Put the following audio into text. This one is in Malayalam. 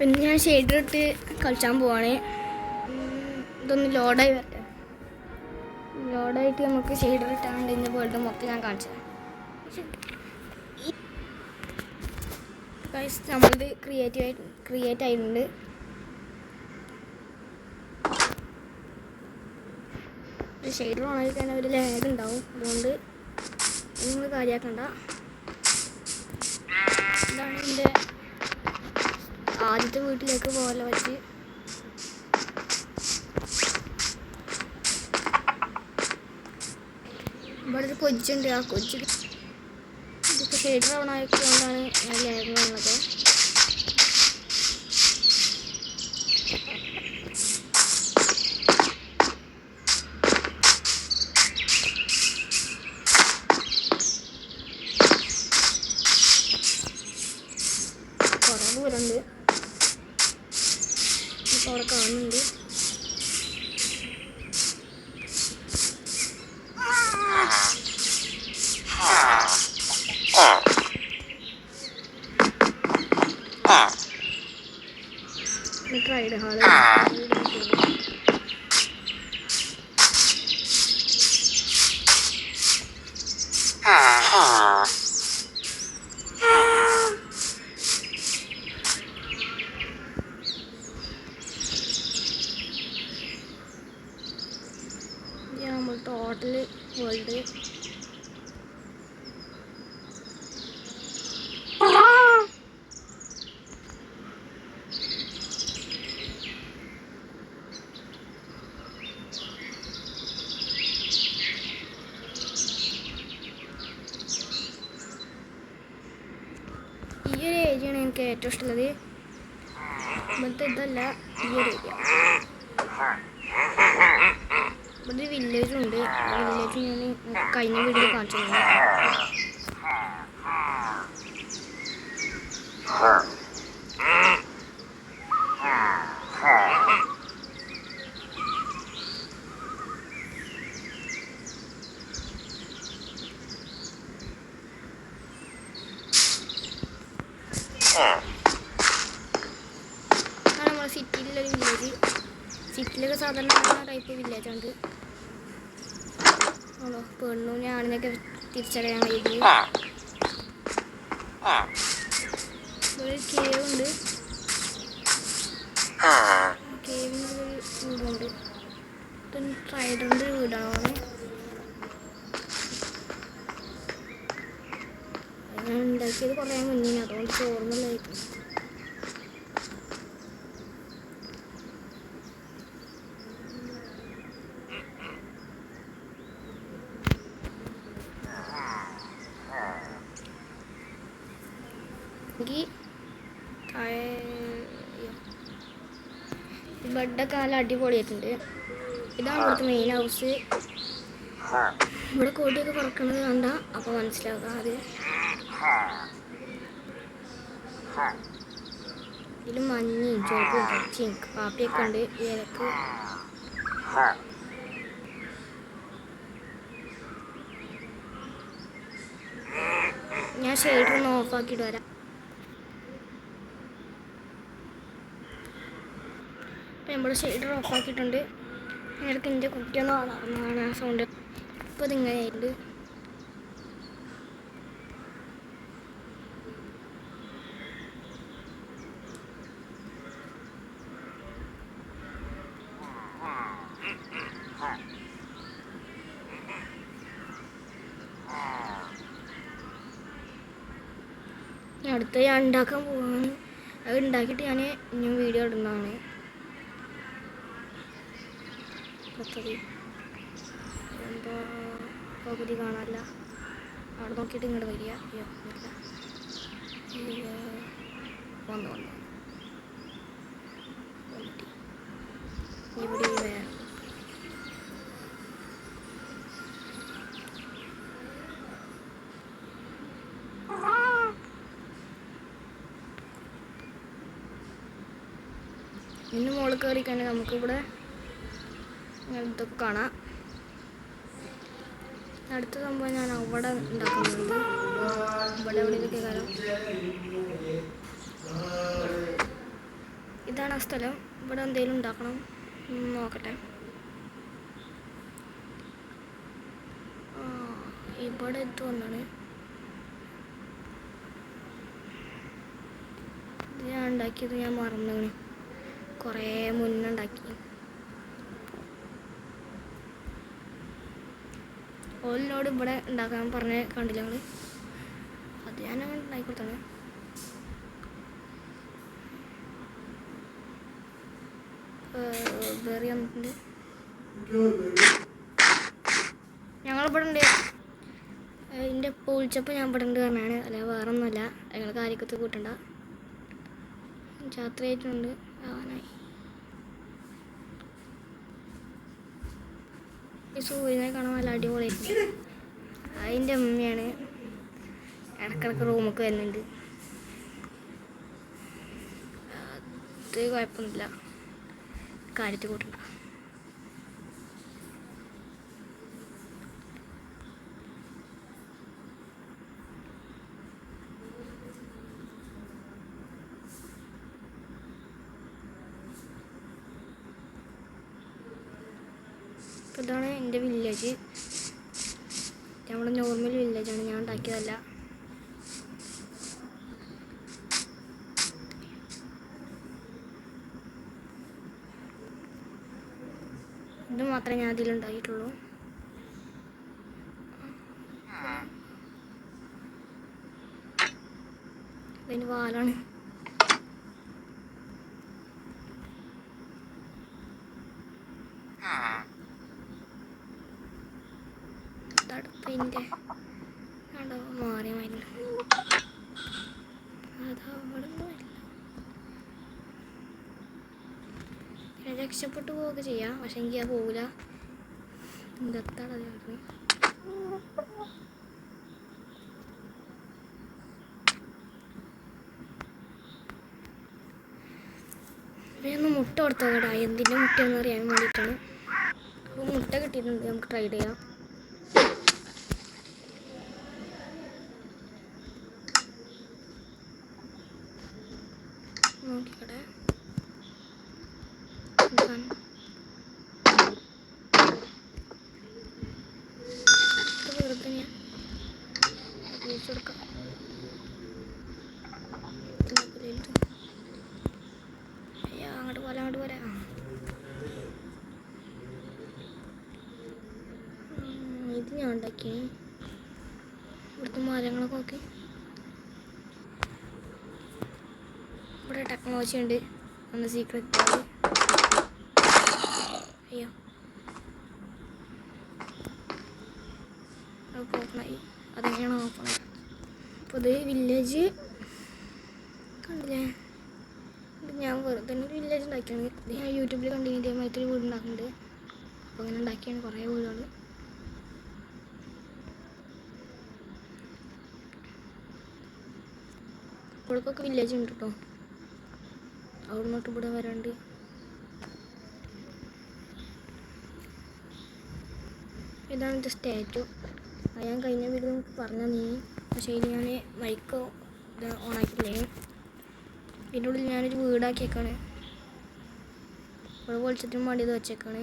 പിന്നെ ഞാൻ ഷെയ്ഡർ ഇട്ട് കളിച്ചാൻ പോവാണ്. ഇതൊന്ന് ലോഡായി വരട്ടെ. ലോഡായിട്ട് നമുക്ക് ഷെയ്ഡർ ഇട്ടാണ്ട് ഇന്ന് വേൾഡ് മൊത്തം ഞാൻ കാണിച്ചു തരാം. ഗൈസ് നമ്മളിത് ക്രിയേറ്റ് ആയിട്ടുണ്ട്. ഷെയ്ഡർ ഓണാക്കി കഴിഞ്ഞാൽ ഒരു ലാഗ് ഉണ്ടാവും. അതുകൊണ്ട് നിങ്ങൾ കാര്യമാക്കണ്ട. ഇതാണ് എൻ്റെ ആദ്യത്തെ വീട്ടിലേക്ക് പോലെ വെച്ച് ഇവിടെ ഒരു കൊച്ചുണ്ട്. ആ കൊച്ചു ഇതിപ്പോൾ ഷെയ്ഡർ ഓണാക്കിക്കൊണ്ടാണ് ലാഗ് വന്നത്. കുറേ ദൂരമുണ്ട്. ഇപ്പോൾ അവിടെ കാണുന്നുണ്ട്. ട്രൈഡ് ഹാള് നമ്മൾ ടോട്ടൽ വേൾഡ് ഈ ഒരു ഏരിയയാണ് എനിക്ക് ഏറ്റവും ഇഷ്ടമുള്ളത്. ഇവിടുത്തെ ഇതല്ല, ഈ ഒരു ഏരിയ. ഇവിടെ വില്ലേജും ഉണ്ട്. വില്ലേജ് ഞാൻ കഴിഞ്ഞ വീഡിയോ കാണിച്ചു തന്നെ. നമ്മുടെ സിറ്റിയിലൊരു വില്ലേജ്. സിറ്റിയിലൊക്കെ സാധാരണ ടൈപ്പ് വില്ലേജുണ്ട്. ആണോ പെണ്ണു ഞാണിനൊക്കെ തിരിച്ചറിയാൻ കഴിയുന്നത്. ഒരു കേവ് ഉണ്ട്. കേവിനൊരു വീടുണ്ട്. ഇതൊരു ട്രൈഡറിൻ്റെ വീടാണ്. ഞാൻ ഉണ്ടാക്കിയത് കുറേ മുന്നേ, അതുകൊണ്ട് ഓർമ്മയില്ലായിരിക്കും. ബെഡൊക്കെ നല്ല അടിപൊളിയായിട്ടുണ്ട്. ഇതാണ് ഇവിടുത്തെ മെയിൻ ഹൗസ്. ഇവിടെ കോടിയൊക്കെ പറക്കണത് കണ്ട അപ്പോൾ മനസ്സിലാക്കുക. അത് ഇതിൽ മഞ്ഞയും ചുവപ്പും പച്ചയും കാപ്പിയൊക്കെ ഉണ്ട്. ഏലക്ക് ഞാൻ ഷെയ്ഡർ ഒന്ന് ഓഫാക്കിയിട്ട് വരാം. നമ്മുടെ ഷെയ്ഡർ ഓഫാക്കിയിട്ടുണ്ട്. ഇടയ്ക്ക് എൻ്റെ കുട്ടിയൊന്നും കാണാറുള്ളതാണ് ആ സൗണ്ട്. ഇപ്പോൾ ഇതിങ്ങനെയായിട്ടുണ്ട്. അടുത്ത ഞാൻ ഉണ്ടാക്കാൻ പോവാണ്. അത് ഉണ്ടാക്കിയിട്ട് ഞാൻ ഇനിയും വീഡിയോ ഇടുന്നതാണ്. എന്താ പകുതി കാണാനില്ല. അവിടെ നോക്കിയിട്ട് ഇങ്ങോട്ട് വരിക. വന്നു ഇവിടെ വേറെ ഇന്ന് മുകളിൽ കയറി കഴിഞ്ഞാൽ നമുക്കിവിടെ ഇതൊക്കെ കാണാം. അടുത്ത സംഭവം ഞാൻ അവിടെ ഉണ്ടാക്കുന്നുണ്ട്. ഇവിടെ എവിടെയൊക്കെ കാലം സ്ഥലം. ഇവിടെ എന്തെങ്കിലും ഉണ്ടാക്കണം. നോക്കട്ടെ. ഇവിടെ ഇത് വന്നാണ്. ഇത് ഞാൻ ഉണ്ടാക്കിയത് ഞാൻ മറന്നാണ്. കുറേ മുന്നേ ഉണ്ടാക്കി. ഓലിനോട് ഇവിടെ ഉണ്ടാക്കാൻ പറഞ്ഞ് കണ്ടില്ല ഞങ്ങൾ. അത് ഞാൻ അങ്ങനെ ഉണ്ടാക്കി കൊടുത്താണ്. വേറെ വന്നിട്ടുണ്ട്. ഞങ്ങളിവിടെ ഉണ്ട്. എൻ്റെ ഇപ്പോൾ വിളിച്ചപ്പോൾ ഞാൻ ഇവിടെ ഉണ്ട് പറഞ്ഞാണ്. അല്ല വേറെ ഒന്നുമല്ല. ഞങ്ങൾ കാര്യക്കത്ത് കൂട്ടണ്ട. രാത്രിയായിട്ടുണ്ട്. ആവാനായി. ഈ സൂര്യനെ കാണാൻ നല്ല അടിപൊളിയായിട്ട്. അതിൻ്റെ അമ്മയാണ് ഇടക്കിടക്ക് റൂമൊക്കെ വരുന്നുണ്ട്. അത് കുഴപ്പമൊന്നുമില്ല. കാര്യത്തിൽ കൂട്ടണ്ട. ഇതാണ് എൻ്റെ വില്ലേജ്. നമ്മുടെ നോർമൽ വില്ലേജാണ്. ഞാൻ ഉണ്ടാക്കിയതല്ല. ഇത് മാത്രമേ ഞാൻ അതിലുണ്ടായിട്ടുള്ളൂ. ഇതിന് വാലാണ്. തടുപ്പിൻ്റെ മാറി മരുന്ന് അതവിടെ പിന്നെ രക്ഷപ്പെട്ടു പോവുകയൊക്കെ ചെയ്യാം. പക്ഷെ എനിക്ക് അത് പോകില്ല. ഇതെത്താണ് അത്. ഇവയൊന്ന് മുട്ട കൊടുത്തോടാ. എന്തിൻ്റെ മുട്ടയെന്ന് അറിയാൻ വേണ്ടിയിട്ടാണ്. അപ്പോൾ മുട്ട കിട്ടിയിട്ടുണ്ട്. നമുക്ക് ട്രൈ ചെയ്യാം. നോക്കിക്കട്ടെ. വെറുതെ ഞാൻ കൊടുക്കാം. അങ്ങോട്ട് പോലെ അങ്ങോട്ട് പോലെ. ഇത് ഞാൻ ഉണ്ടാക്കി. ഇവിടുത്തെ മരങ്ങളൊക്കെ നോക്കി. ഇവിടെ ടെക്നോളജി ഉണ്ട്. ഒന്ന് സീക്രട്ട്. അയ്യോ അത് ഓപ്പണായി. അതെങ്ങനെയാണ് ഓപ്പണായി. അപ്പോൾ ഇത് വില്ലേജ് കണ്ടില്ലേ. ഞാൻ വെറുതെ ഒരു വില്ലേജ് ഉണ്ടാക്കിയാണ്. ഇത് ഞാൻ യൂട്യൂബിൽ കണ്ടിന്. ഇതേമാതിരി വീട് ഉണ്ടാക്കുന്നുണ്ട്. അപ്പോൾ അങ്ങനെ ഉണ്ടാക്കിയാണ് കുറേ വീടുകൾ. ഇവിടേക്കൊക്കെ വില്ലേജ് ഉണ്ട് കേട്ടോ. അവിടെ നിന്നോട്ട് ഇവിടെ വരാണ്ട്. ഇതാണ് ഇത് സ്റ്റാറ്റു. അത് ഞാൻ കഴിഞ്ഞ വീഡിയോ നമുക്ക് പറഞ്ഞു നീ. പക്ഷേ ഇത് ഞാൻ മൈക്ക് ഓണാക്കില്ലേ. ഇതിൻ്റെ ഉള്ളിൽ ഞാനൊരു വീടാക്കിയേക്കാണ്. ഇവിടെ വെളിച്ചത്തിനും വേണ്ടി ഇത് വെച്ചേക്കാണ്.